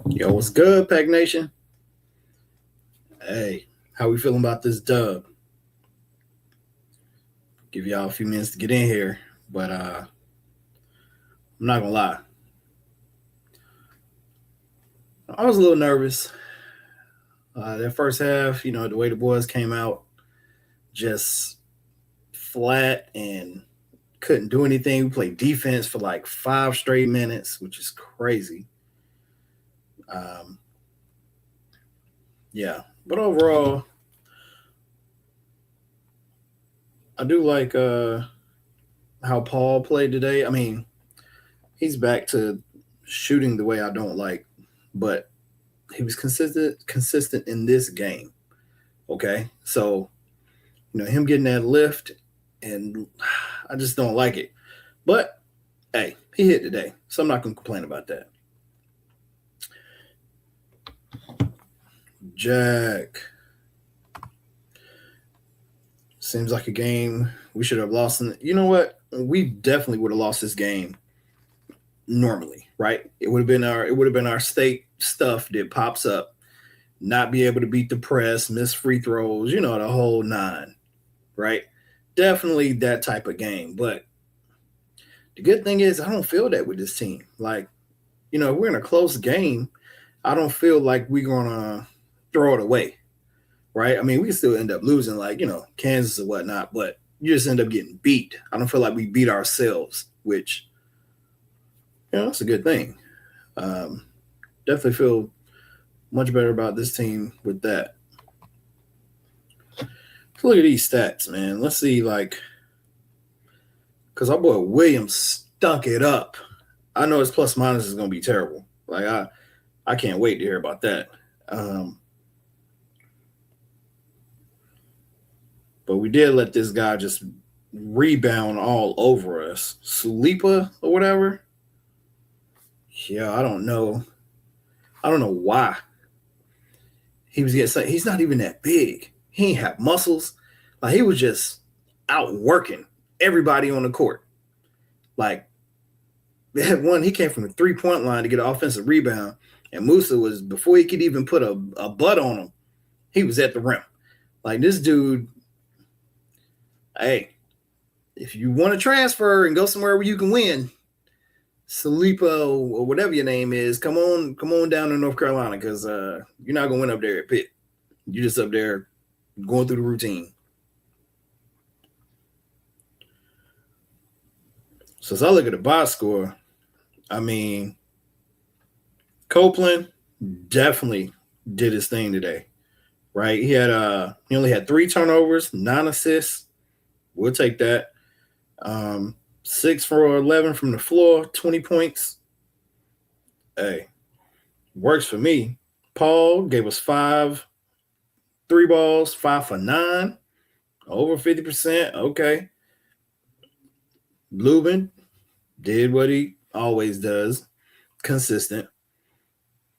Yo, what's good, Pack Nation? Hey, how we feeling about this dub? Give y'all a few minutes to get in here, but I'm not gonna lie. I was a little nervous. That first half, the way the boys came out, just flat and couldn't do anything. We played defense for like 5 straight minutes, which is crazy. Um, yeah, but overall, I do like how Paul played today. I mean, he's back to shooting the way I don't like, but he was consistent in this game. Okay, so him getting that lift, and I just don't like it. But hey, he hit today, so I'm not gonna complain about that. Jack, seems like a game we should have lost. You know what? We definitely would have lost this game normally, right? It would have been our state stuff that pops up, not be able to beat the press, miss free throws, the whole nine, right? Definitely that type of game. But the good thing is, I don't feel that with this team. Like, if we're in a close game, I don't feel like we're gonna throw it away, right? I mean, we can still end up losing, like Kansas or whatnot, but you just end up getting beat. I don't feel like we beat ourselves, which that's a good thing. Um, Definitely feel much better about this team with that. Let's look at these stats, man. Let's see, like, because our boy Williams stunk it up. I know his plus minus is going to be terrible. Like, I can't wait to hear about that. Um, but we did let this guy just rebound all over us. Sulipa or whatever. Yeah, I don't know. I don't know why he was getting. He's not even that big. He ain't have muscles. Like, he was just out working everybody on the court. Like, they had one. He came from the 3-point line to get an offensive rebound, and Musa was, before he could even put a butt on him, he was at the rim. Like, this dude. Hey, if you want to transfer and go somewhere where you can win, Salipo or whatever your name is, come on down to North Carolina, because you're not gonna win up there at Pitt. You're just up there going through the routine. So as I look at the box score, I mean, Copeland definitely did his thing today, right? He only had 3 turnovers, 9 assists. We'll take that. 6 for 11 from the floor, 20 points. Hey, works for me. Paul gave us 5 3 balls, 5 for 9, over 50%. Okay. Lubin did what he always does, consistent.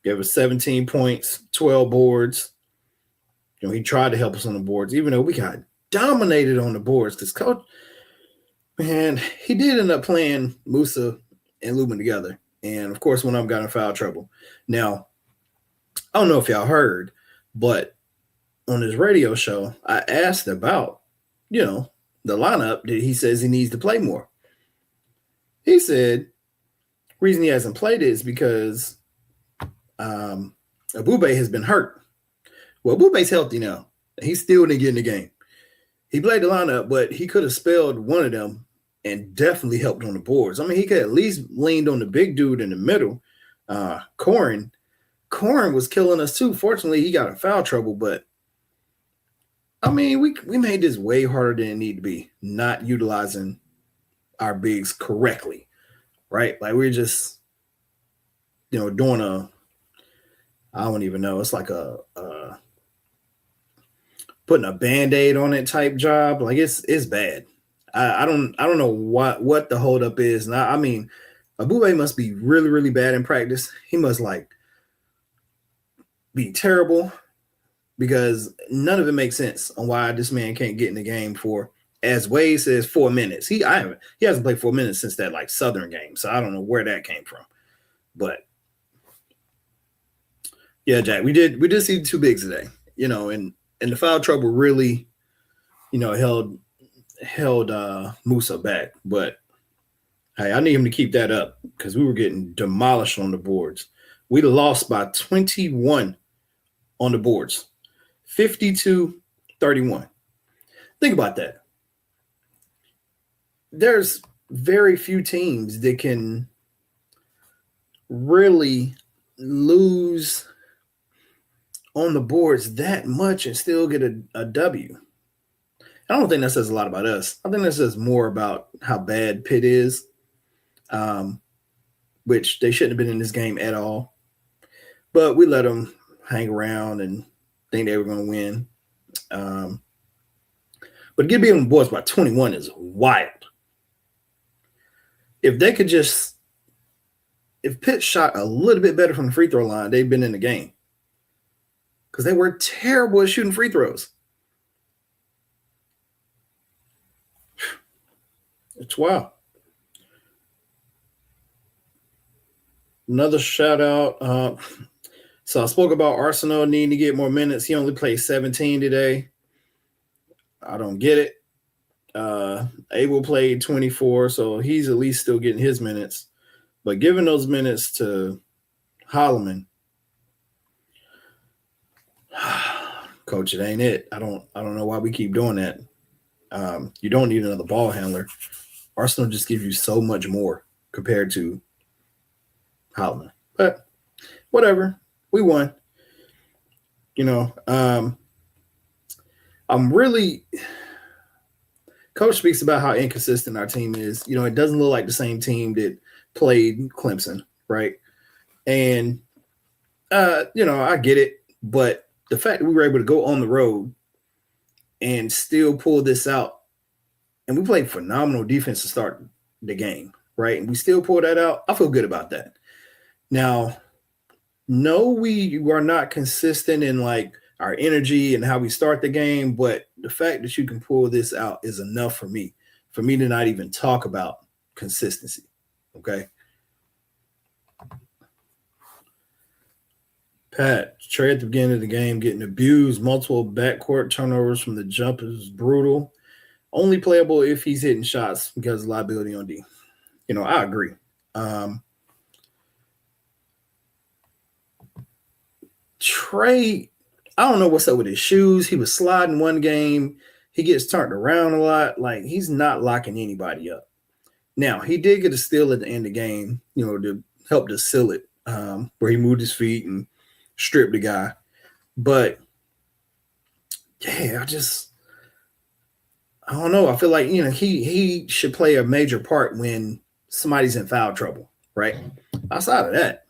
Gave us 17 points, 12 boards. He tried to help us on the boards, even though we got dominated on the boards. Because coach, man, he did end up playing Musa and Lubin together. And of course, one of them got in foul trouble. Now, I don't know if y'all heard, but on his radio show, I asked about, the lineup that he says he needs to play more. He said reason he hasn't played it is because Abube has been hurt. Well, Abube's healthy now. He still didn't get in the game. He played the lineup, but he could have spelled one of them and definitely helped on the boards. I mean, he could at least leaned on the big dude in the middle. Corin was killing us too. Fortunately, he got in foul trouble, but I mean, we made this way harder than it need to be, not utilizing our bigs correctly, right? Like, we're just, doing I don't even know. It's like a putting a Band-Aid on it type job. Like, it's bad. I don't know what the holdup is. And I mean, Abube must be really, really bad in practice. He must be terrible, because none of it makes sense on why this man can't get in the game for, as Wade says, 4 minutes. He hasn't played 4 minutes since that Southern game. So I don't know where that came from. But Yeah, Jack. We did see two bigs today. And the foul trouble really, held Musa back. But hey, I need him to keep that up because we were getting demolished on the boards. We lost by 21 on the boards. 52-31. Think about that. There's very few teams that can really lose on the boards that much and still get a W. I don't think that says a lot about us. I think that says more about how bad Pitt is, which they shouldn't have been in this game at all. But we let them hang around and think they were going to win. But to get beat on the boards by 21 is wild. If they could just – if Pitt shot a little bit better from the free throw line, they've been in the game. Because they were terrible at shooting free throws. It's wild. Another shout out. So I spoke about Arsenal needing to get more minutes. He only played 17 today. I don't get it. Abel played 24, so he's at least still getting his minutes. But giving those minutes to Holloman, coach, it ain't it. I don't know why we keep doing that. You don't need another ball handler. Arsenal just gives you so much more compared to Holloman. But whatever. We won. I'm really – Coach speaks about how inconsistent our team is. It doesn't look like the same team that played Clemson, right? And, I get it. But the fact that we were able to go on the road and still pull this out, and we played phenomenal defense to start the game, right? And we still pulled that out. I feel good about that. Now, no, we are not consistent in like our energy and how we start the game, but the fact that you can pull this out is enough for me to not even talk about consistency. Okay. Pat, Trey at the beginning of the game getting abused, multiple backcourt turnovers from the jump is brutal. Only playable if he's hitting shots because of liability on D. I agree. Trey, I don't know what's up with his shoes. He was sliding one game. He gets turned around a lot. Like, he's not locking anybody up. Now, he did get a steal at the end of the game, to help to seal it, where he moved his feet and stripped the guy. But, yeah, I don't know. I feel like, he should play a major part when somebody's in foul trouble, right? Outside of that,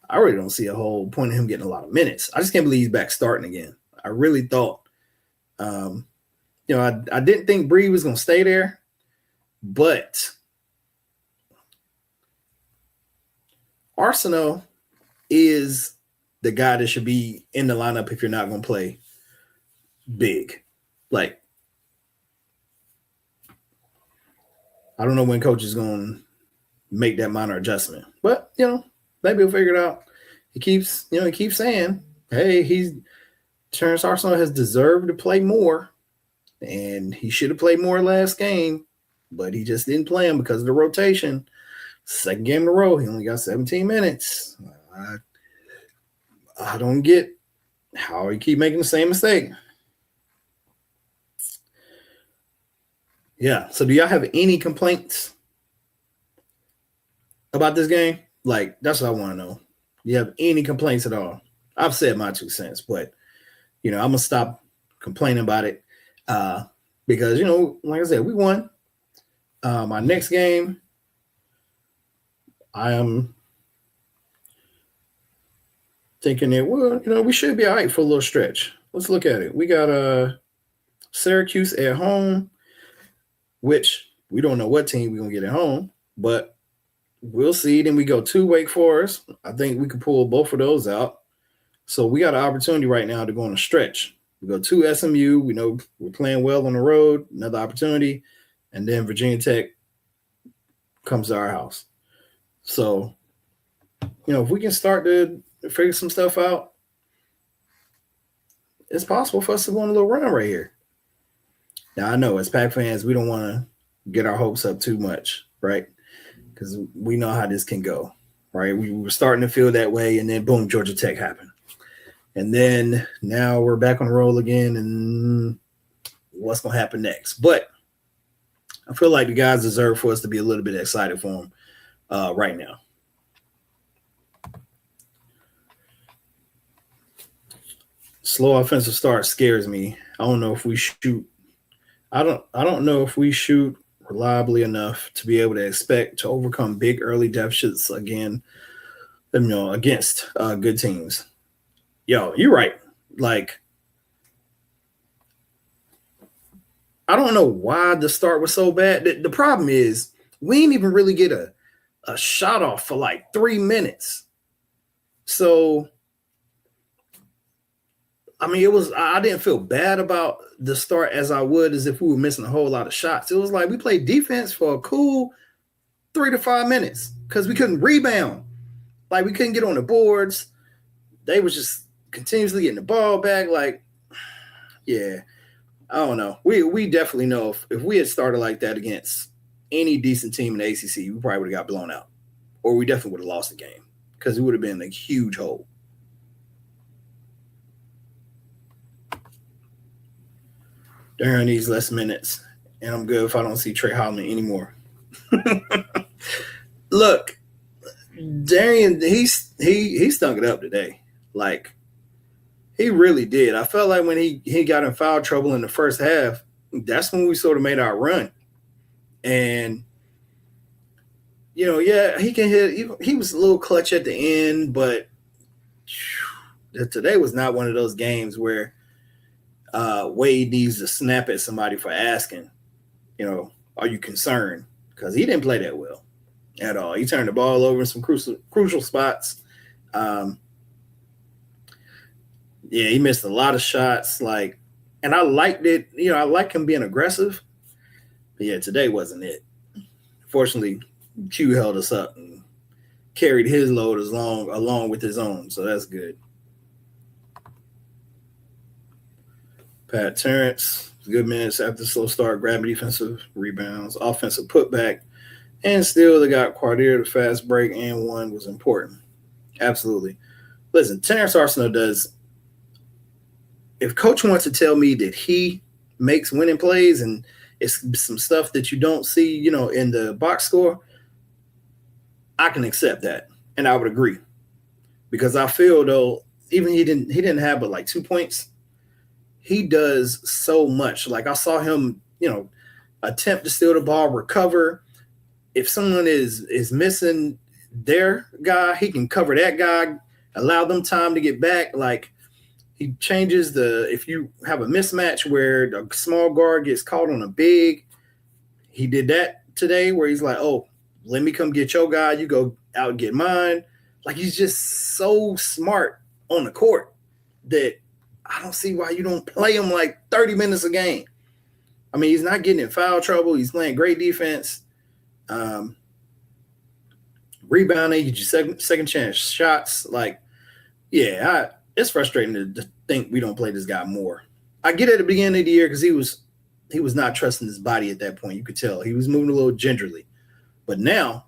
I really don't see a whole point of him getting a lot of minutes. I just can't believe he's back starting again. I really thought, I didn't think Bree was going to stay there, but Arsenal is the guy that should be in the lineup if you're not going to play big. Like, I don't know when coach is going to make that minor adjustment, but, maybe he'll figure it out. He keeps saying, hey, Terrence Arsenal has deserved to play more, and he should have played more last game, but he just didn't play him because of the rotation. Second game in a row, he only got 17 minutes. I don't get how he keep making the same mistake. Yeah, so do y'all have any complaints about this game? Like, that's what I want to know. Do you have any complaints at all? I've said my 2 cents, but, I'm going to stop complaining about it because, like I said, we won. My next game, I am thinking that, we should be all right for a little stretch. Let's look at it. We got Syracuse at home, which we don't know what team we're going to get at home, but we'll see. Then we go to Wake Forest. I think we can pull both of those out. So we got an opportunity right now to go on a stretch. We go to SMU. We know we're playing well on the road. Another opportunity. And then Virginia Tech comes to our house. So, if we can start to figure some stuff out, it's possible for us to go on a little run right here. Now I know as Pack fans, we don't want to get our hopes up too much, right? Because we know how this can go, right? We were starting to feel that way, and then boom, Georgia Tech happened. And then now we're back on the roll again, and what's going to happen next? But I feel like the guys deserve for us to be a little bit excited for them right now. Slow offensive start scares me. I don't know if we shoot. I don't know if we shoot reliably enough to be able to expect to overcome big early deficits again, against good teams. Yo, you're right. Like, I don't know why the start was so bad. The problem is we didn't even really get a shot off for like 3 minutes. So, I mean, I didn't feel bad about the start as I would as if we were missing a whole lot of shots. It was like we played defense for a cool 3 to 5 minutes because we couldn't rebound. Like, we couldn't get on the boards. They was just continuously getting the ball back. Like, yeah, I don't know. We definitely know if we had started like that against any decent team in the ACC, we probably would have got blown out. Or we definitely would have lost the game because it would have been a huge hole. During these less minutes, and I'm good if I don't see Trey Holland anymore. Look, Darian, he stunk it up today. Like, he really did. I felt like when he got in foul trouble in the first half, that's when we sort of made our run. And, yeah, he can hit. He was a little clutch at the end, but today was not one of those games where Wade needs to snap at somebody for asking, are you concerned? Because he didn't play that well at all. He turned the ball over in some crucial spots. Yeah, he missed a lot of shots. And I liked it. I like him being aggressive. But yeah, today wasn't it. Fortunately, Q held us up and carried his load along with his own. So that's good. Pat Terrence, good minutes after slow start, grabbing defensive rebounds, offensive putback, and still they got Quadir, the fast break, and one was important. Absolutely. Listen, Terrence Arsenal does. If coach wants to tell me that he makes winning plays and it's some stuff that you don't see, in the box score, I can accept that, and I would agree, because I feel though even he didn't have but like 2 points. He does so much. Like, I saw him, attempt to steal the ball, recover. If someone is missing their guy, he can cover that guy, allow them time to get back. Like, he changes if you have a mismatch where the small guard gets caught on a big, he did that today where he's like, oh, let me come get your guy. You go out and get mine. Like, he's just so smart on the court that I don't see why you don't play him like 30 minutes a game. I mean, he's not getting in foul trouble. He's playing great defense. Rebounding, get you second chance shots. Like, yeah, it's frustrating to think we don't play this guy more. I get at the beginning of the year because he was not trusting his body at that point. You could tell he was moving a little gingerly. But now,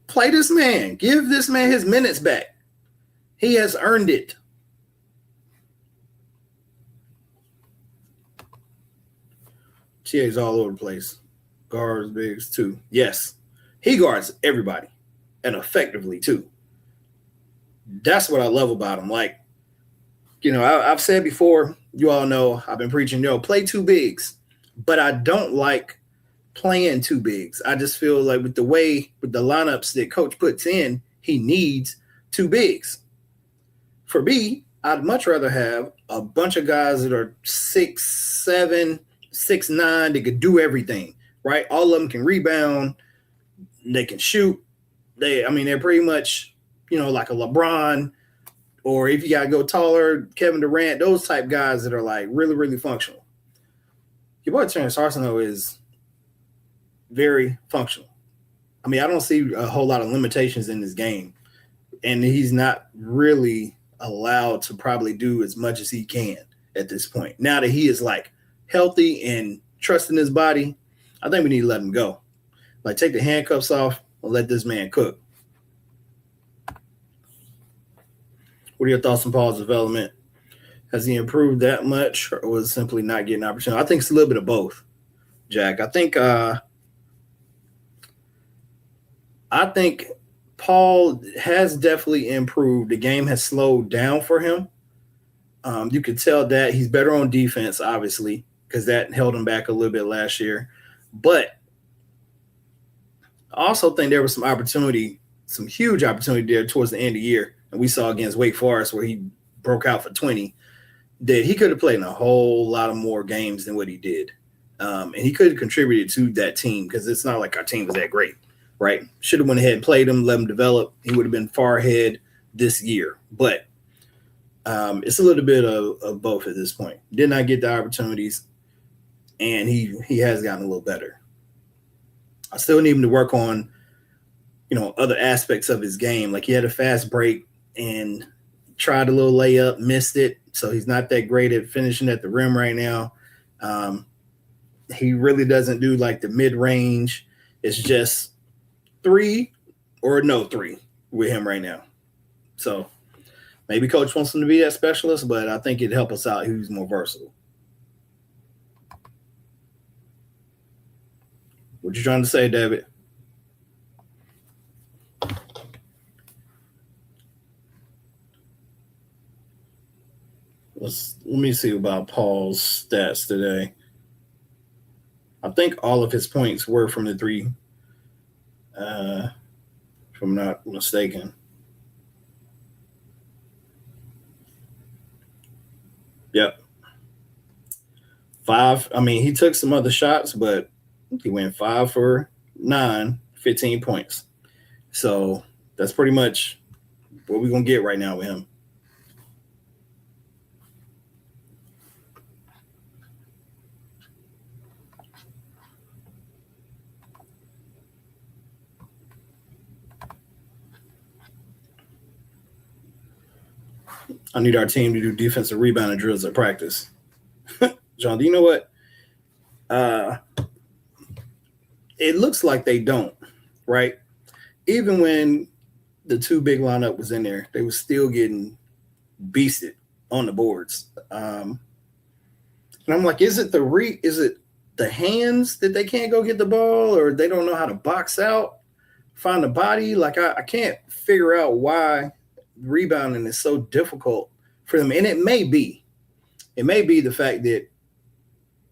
play this man. Give this man his minutes back. He has earned it. TA's all over the place. Guards, bigs, too. Yes. He guards everybody, and effectively, too. That's what I love about him. Like, I've said before, you all know, I've been preaching, play two bigs. But I don't like playing two bigs. I just feel like with the lineups that coach puts in, he needs two bigs. For me, I'd much rather have a bunch of guys that are 6'7", 6'9", that could do everything, right? All of them can rebound. They can shoot. They're pretty much, like a LeBron, or if you got to go taller, Kevin Durant, those type guys that are like really, really functional. Your boy Terrence Arsenal is very functional. I don't see a whole lot of limitations in this game, and he's not really allowed to probably do as much as he can at this point. Now that he is like healthy and trusting his body, I think we need to let him go. Like, take the handcuffs off and let this man cook. What are your thoughts on Paul's development? Has he improved that much, or was it simply not getting opportunity? I think it's a little bit of both, Jack. I think Paul has definitely improved. The game has slowed down for him. You could tell that he's better on defense, obviously, because that held him back a little bit last year. But I also think there was some opportunity, some huge opportunity there towards the end of the year. And we saw against Wake Forest where he broke out for 20, that he could have played in a whole lot of more games than what he did. And he could have contributed to that team, because it's not like our team was that great, right? Should have went ahead and played him, let him develop. He would have been far ahead this year. But it's a little bit of both at this point. Did not get the opportunities, and he has gotten a little better. I still need him to work on, other aspects of his game. Like, he had a fast break and tried a little layup, missed it. So he's not that great at finishing at the rim right now. He really doesn't do like the mid-range. It's just three or no three with him right now. So maybe coach wants him to be that specialist, but I think it'd help us out. He's more versatile. What you trying to say, David? Let me see about Paul's stats today. I think all of his points were from the three, if I'm not mistaken. Yep. 5. I mean, he took some other shots, but he went 5 for 9, 15 points. So that's pretty much what we're going to get right now with him. I need our team to do defensive rebounding drills at practice. John, do you know what? It looks like they don't, right? Even when the two big lineup was in there, they were still getting beasted on the boards. And I'm like, is it the hands that they can't go get the ball, or they don't know how to box out, find the body? Like, I can't figure out why rebounding is so difficult for them. And it may be the fact that,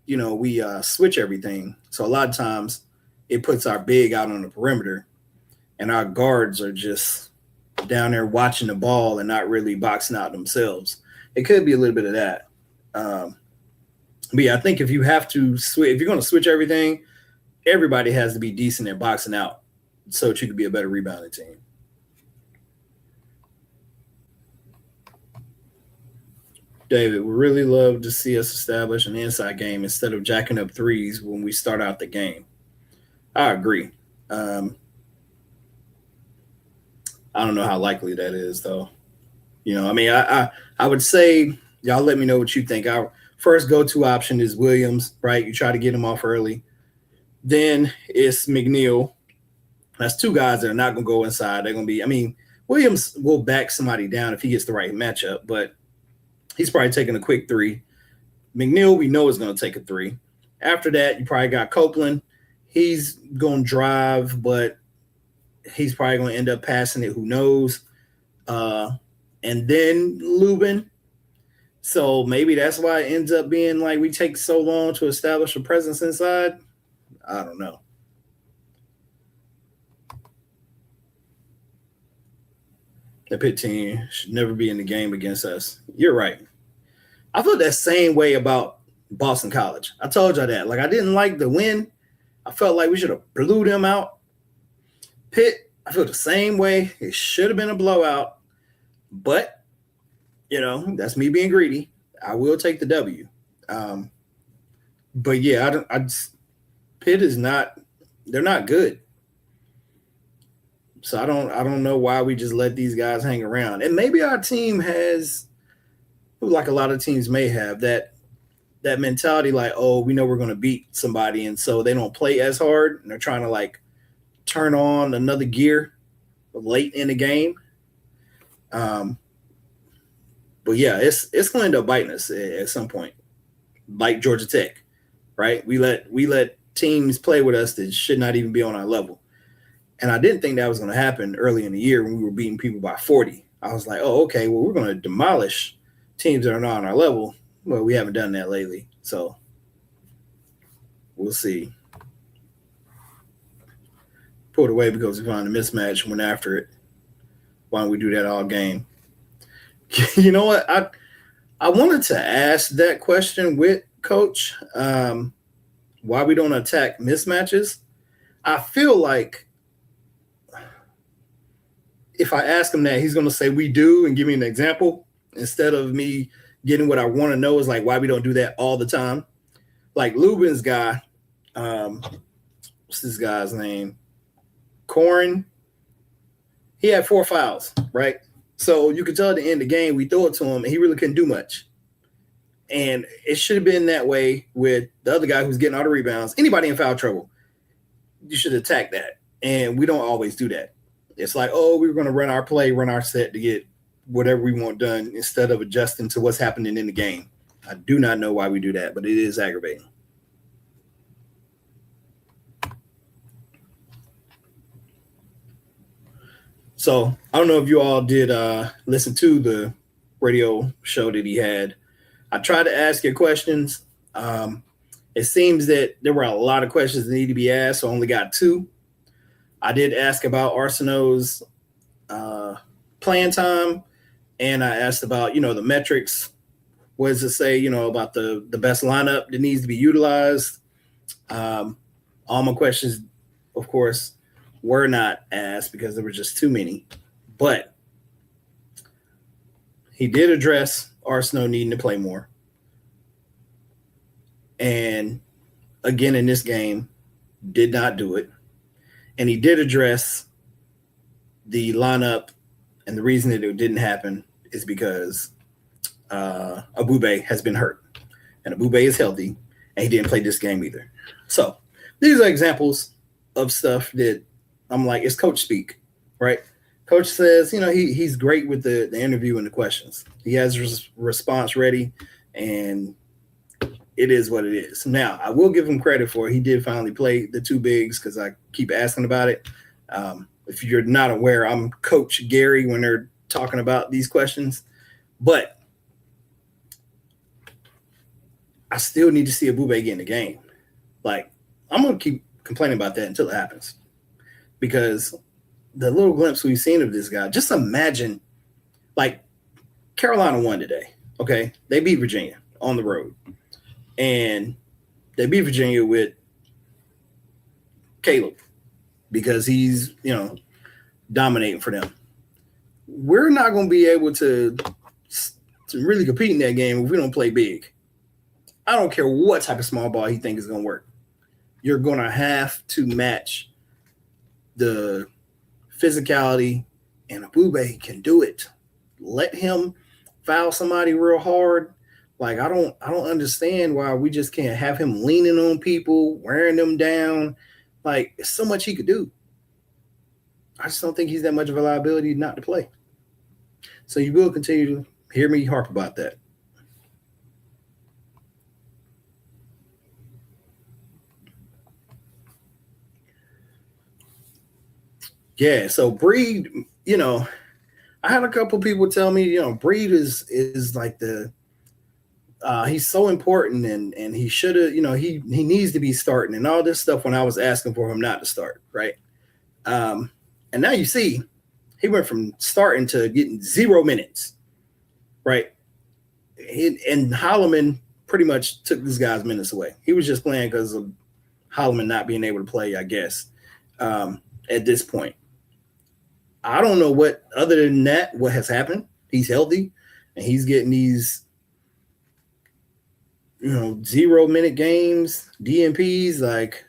we switch everything. So a lot of times it puts our big out on the perimeter, and our guards are just down there watching the ball and not really boxing out themselves. It could be a little bit of that. But yeah, I think if you have to switch, if you're going to switch everything, everybody has to be decent at boxing out so that you can be a better rebounding team. David, we really love to see us establish an inside game instead of jacking up threes when we start out the game. I agree. I don't know how likely that is, though. I would say, y'all let me know what you think. Our first go-to option is Williams, right? You try to get him off early. Then it's McNeil. That's two guys that are not going to go inside. They're going to be, Williams will back somebody down if he gets the right matchup, but he's probably taking a quick three. McNeil, we know, is going to take a three. After that, you probably got Copeland. He's going to drive, but he's probably going to end up passing it. Who knows? And then Lubin. So maybe that's why it ends up being like we take so long to establish a presence inside. I don't know. The Pitt team should never be in the game against us. You're right. I felt that same way about Boston College. I told y'all that. Like, I didn't like the win. I felt like we should have blew them out. Pitt, I feel the same way. It should have been a blowout. But, that's me being greedy. I will take the W. But, yeah, Pitt is not – they're not good. So I don't know why we just let these guys hang around. And maybe our team has, like a lot of teams may have, that mentality like, oh, we know we're going to beat somebody, and so they don't play as hard, and they're trying to like turn on another gear late in the game. Um, but yeah, it's going to end up biting us at some point, like Georgia Tech, right? We let teams play with us that should not even be on our level. And I didn't think that was going to happen early in the year when we were beating people by 40. I was like, oh, okay, well, we're going to demolish teams that are not on our level. Well, we haven't done that lately. So we'll see. Pulled away because we found a mismatch, went after it. Why don't we do that all game? You know what? I wanted to ask that question with Coach. Why we don't attack mismatches? I feel like if I ask him that, he's going to say we do and give me an example instead of me getting what I want to know is like why we don't do that all the time. Like Lubin's guy, what's this guy's name? Corin. He had 4 fouls, right? So you could tell at the end of the game, we throw it to him, and he really couldn't do much. And it should have been that way with the other guy who's getting all the rebounds. Anybody in foul trouble, you should attack that. And we don't always do that. It's like, oh, we're going to run our play, run our set to get whatever we want done instead of adjusting to what's happening in the game. I do not know why we do that, but it is aggravating. So I don't know if you all did listen to the radio show that he had. I tried to ask you questions. It seems that there were a lot of questions that need to be asked, so I only got 2. I did ask about Arsenal's playing time, and I asked about, the metrics. What does it say, about the best lineup that needs to be utilized? All my questions, of course, were not asked because there were just too many. But he did address Arsenal needing to play more. And again, in this game, did not do it. And he did address the lineup, and the reason that it didn't happen is because Abube has been hurt. And Abube is healthy, and he didn't play this game either. So these are examples of stuff that I'm like, it's coach speak, right? Coach says, he's great with the interview and the questions. He has his response ready, and it is what it is. Now, I will give him credit for it. He did finally play the 2 bigs because I keep asking about it. If you're not aware, I'm Coach Gary when they're talking about these questions. But I still need to see Abube get in the game. Like, I'm going to keep complaining about that until it happens. Because the little glimpse we've seen of this guy, just imagine, like, Carolina won today, okay? They beat Virginia on the road. And they beat Virginia with Caleb because he's, dominating for them. We're not going to be able to really compete in that game if we don't play big. I don't care what type of small ball he thinks is going to work. You're going to have to match the physicality, and Abube can do it. Let him foul somebody real hard. Like, I don't understand why we just can't have him leaning on people, wearing them down. Like, there's so much he could do. I just don't think he's that much of a liability not to play. So you will continue to hear me harp about that. Yeah, so Breed, I had a couple people tell me, Breed is like the he's so important and he should have, he needs to be starting and all this stuff when I was asking for him not to start, right? And now you see he went from starting to getting 0 minutes, right? And Holloman pretty much took this guy's minutes away. He was just playing because of Holloman not being able to play, I guess, at this point. I don't know what, other than that, what has happened. He's healthy, and he's getting these, 0 minute games, DNPs. Like,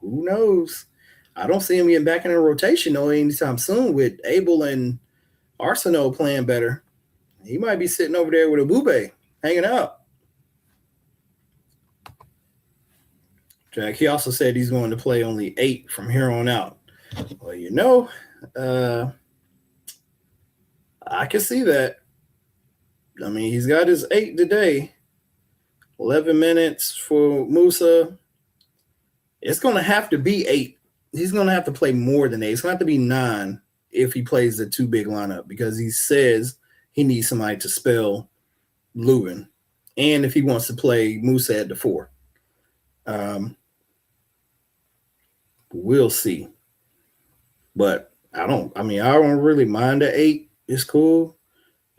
who knows? I don't see him getting back in a rotation though anytime soon with Abel and Arsenal playing better. He might be sitting over there with a Bube hanging out. Jack, he also said he's going to play only 8 from here on out. Well, I can see that. I mean, he's got his 8 today. 11 minutes for Musa. It's going to have to be 8. He's going to have to play more than 8. It's going to have to be 9 if he plays the 2 big lineup because he says he needs somebody to spell Lubin. And if he wants to play Musa at the 4. We'll see. But I don't really mind the 8. It's cool.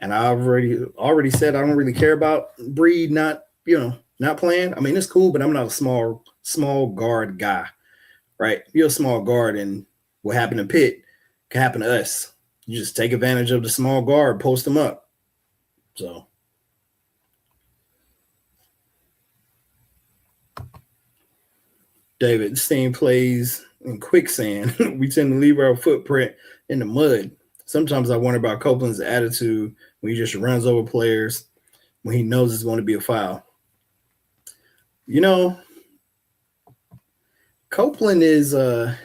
And I've already said I don't really care about Breed not playing. I mean, it's cool, but I'm not a small guard guy, right? If you're a small guard and what happened to Pitt can happen to us. You just take advantage of the small guard, post them up. So David, this team plays in quicksand. We tend to leave our footprint in the mud. Sometimes I wonder about Copeland's attitude when he just runs over players when he knows it's going to be a foul. Copeland is I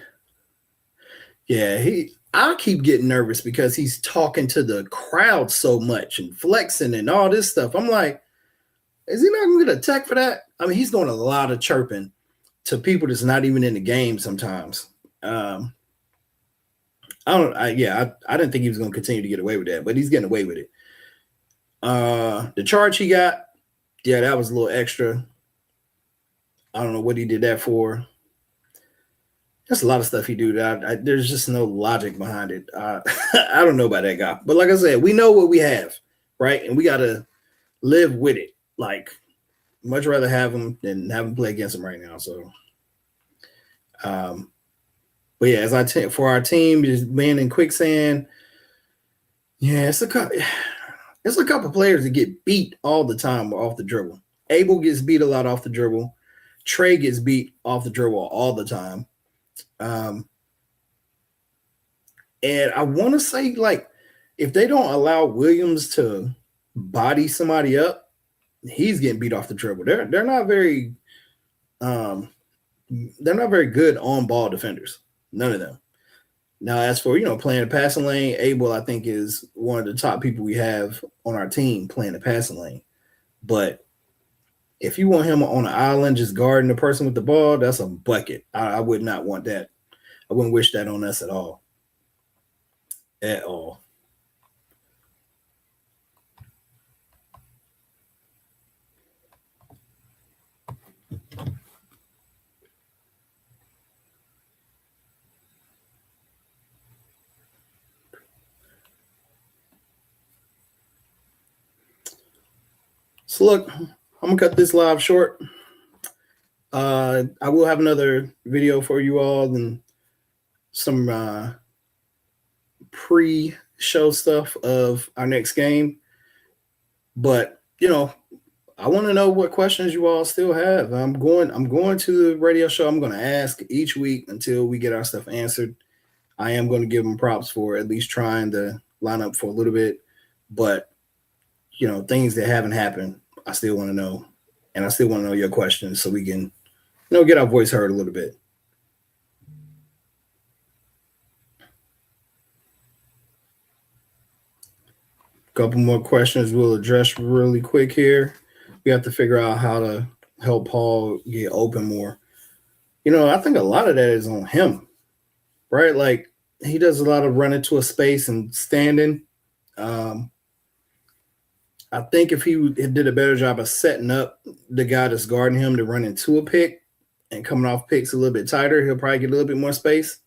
keep getting nervous because he's talking to the crowd so much and flexing and all this stuff. I'm like, is he not going to get a tech for that? I mean, he's doing a lot of chirping to people that's not even in the game sometimes. I didn't think he was going to continue to get away with that, but he's getting away with it. The charge he got, that was a little extra. I don't know what he did that for. There's a lot of stuff he do that there's just no logic behind it. I don't know about that guy. But like I said, we know what we have, right? And we got to live with it. Like, much rather have him than have him play against him right now. So, but yeah, for our team, just being in quicksand, it's a couple players that get beat all the time off the dribble. Abel gets beat a lot off the dribble. Trey gets beat off the dribble all the time. And I want to say, like, if they don't allow Williams to body somebody up, he's getting beat off the dribble. They're not very good on ball defenders. None of them. Now, as for playing the passing lane, Abel, I think, is one of the top people we have on our team playing the passing lane. But if you want him on an island just guarding the person with the ball, that's a bucket. I would not want that. I wouldn't wish that on us at all. At all. So look, I'm gonna cut this live short. I will have another video for you all and some pre-show stuff of our next game. But I want to know what questions you all still have. I'm going to the radio show. I'm going to ask each week until we get our stuff answered. I am going to give them props for at least trying to line up for a little bit. But things that haven't happened, I still want to know, and I still want to know your questions so we can, get our voice heard a little bit. Couple more questions we'll address really quick here. We have to figure out how to help Paul get open more. I think a lot of that is on him, right? Like, he does a lot of running to a space and standing. I think if he did a better job of setting up the guy that's guarding him to run into a pick and coming off picks a little bit tighter, he'll probably get a little bit more space.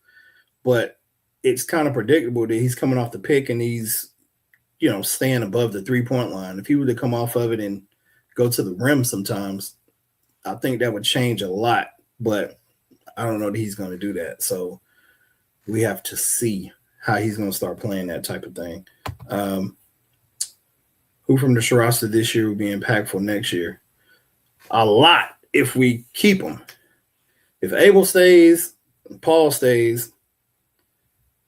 But it's kind of predictable that he's coming off the pick and he's, staying above the 3-point line. If he were to come off of it and go to the rim sometimes, I think that would change a lot. But I don't know that he's going to do that. So we have to see how he's going to start playing that type of thing. Who from the roster this year will be impactful next year? A lot if we keep him. If Abel stays, Paul stays,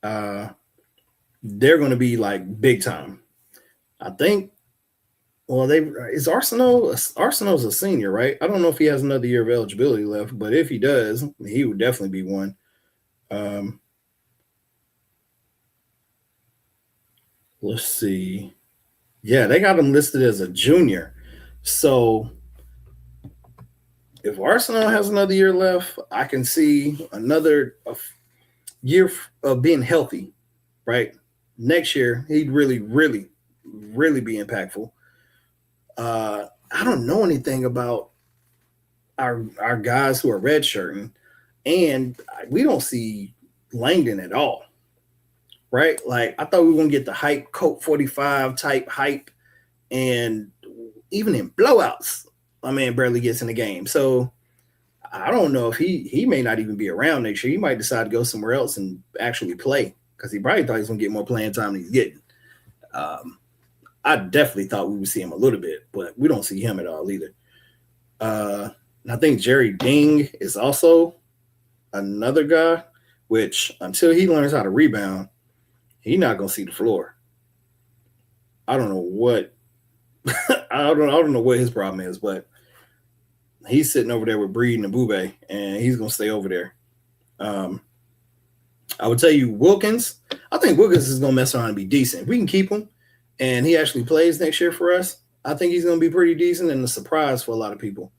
they're going to be like big time. I think. Well, Arsenal's a senior, right? I don't know if he has another year of eligibility left, but if he does, he would definitely be one. Let's see. Yeah, they got him listed as a junior. So if Arsenal has another year left, I can see another year of being healthy, right? Next year, he'd really, really, really be impactful. I don't know anything about our guys who are redshirting, and we don't see Langdon at all, right? Like I thought we were gonna get the hype Colt 45 type hype, and even in blowouts, my man barely gets in the game. So I don't know if he may not even be around next year. He might decide to go somewhere else and actually play because he probably thought he was gonna get more playing time than he's getting. I definitely thought we would see him a little bit, but we don't see him at all either. I think Jerry Ding is also another guy, which until he learns how to rebound, he's not gonna see the floor. I don't know what I don't know what his problem is, but he's sitting over there with Breed and Bube, and he's gonna stay over there. I would tell you Wilkins. I think Wilkins is gonna mess around and be decent. If we can keep him, and he actually plays next year for us, I think he's gonna be pretty decent and a surprise for a lot of people.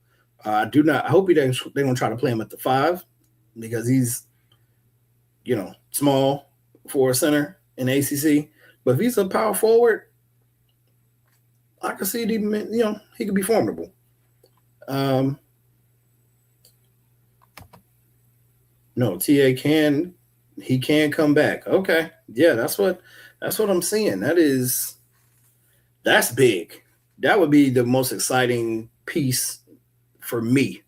I hope they're gonna try to play him at the 5 because he's, small for a center in ACC. But if he's a power forward, I can see it even, he could be formidable. No, TA can come back. Okay. Yeah, that's what I'm seeing. That's big. That would be the most exciting piece for me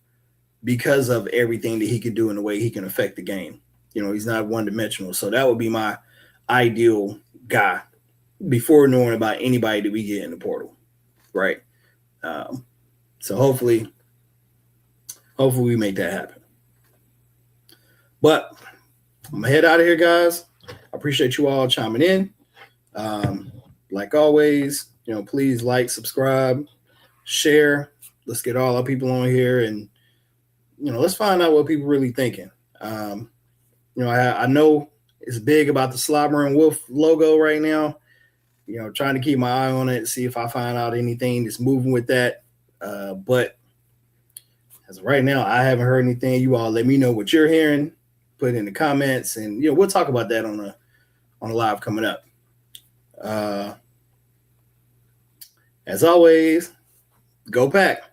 because of everything that he can do and the way he can affect the game. He's not one-dimensional. So that would be my ideal guy before knowing about anybody that we get in the portal, right? So hopefully we make that happen. But I'm going to head out of here, guys. I appreciate you all chiming in. Like always, please like, subscribe, share. Let's get all our people on here and, let's find out what people really thinking. I know it's big about the Slobber and Wolf logo right now. Trying to keep my eye on it, see if I find out anything that's moving with that. But as of right now, I haven't heard anything. You all let me know what you're hearing. Put it in the comments, and we'll talk about that on a live coming up. As always, go Pack.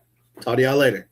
Talk to y'all later.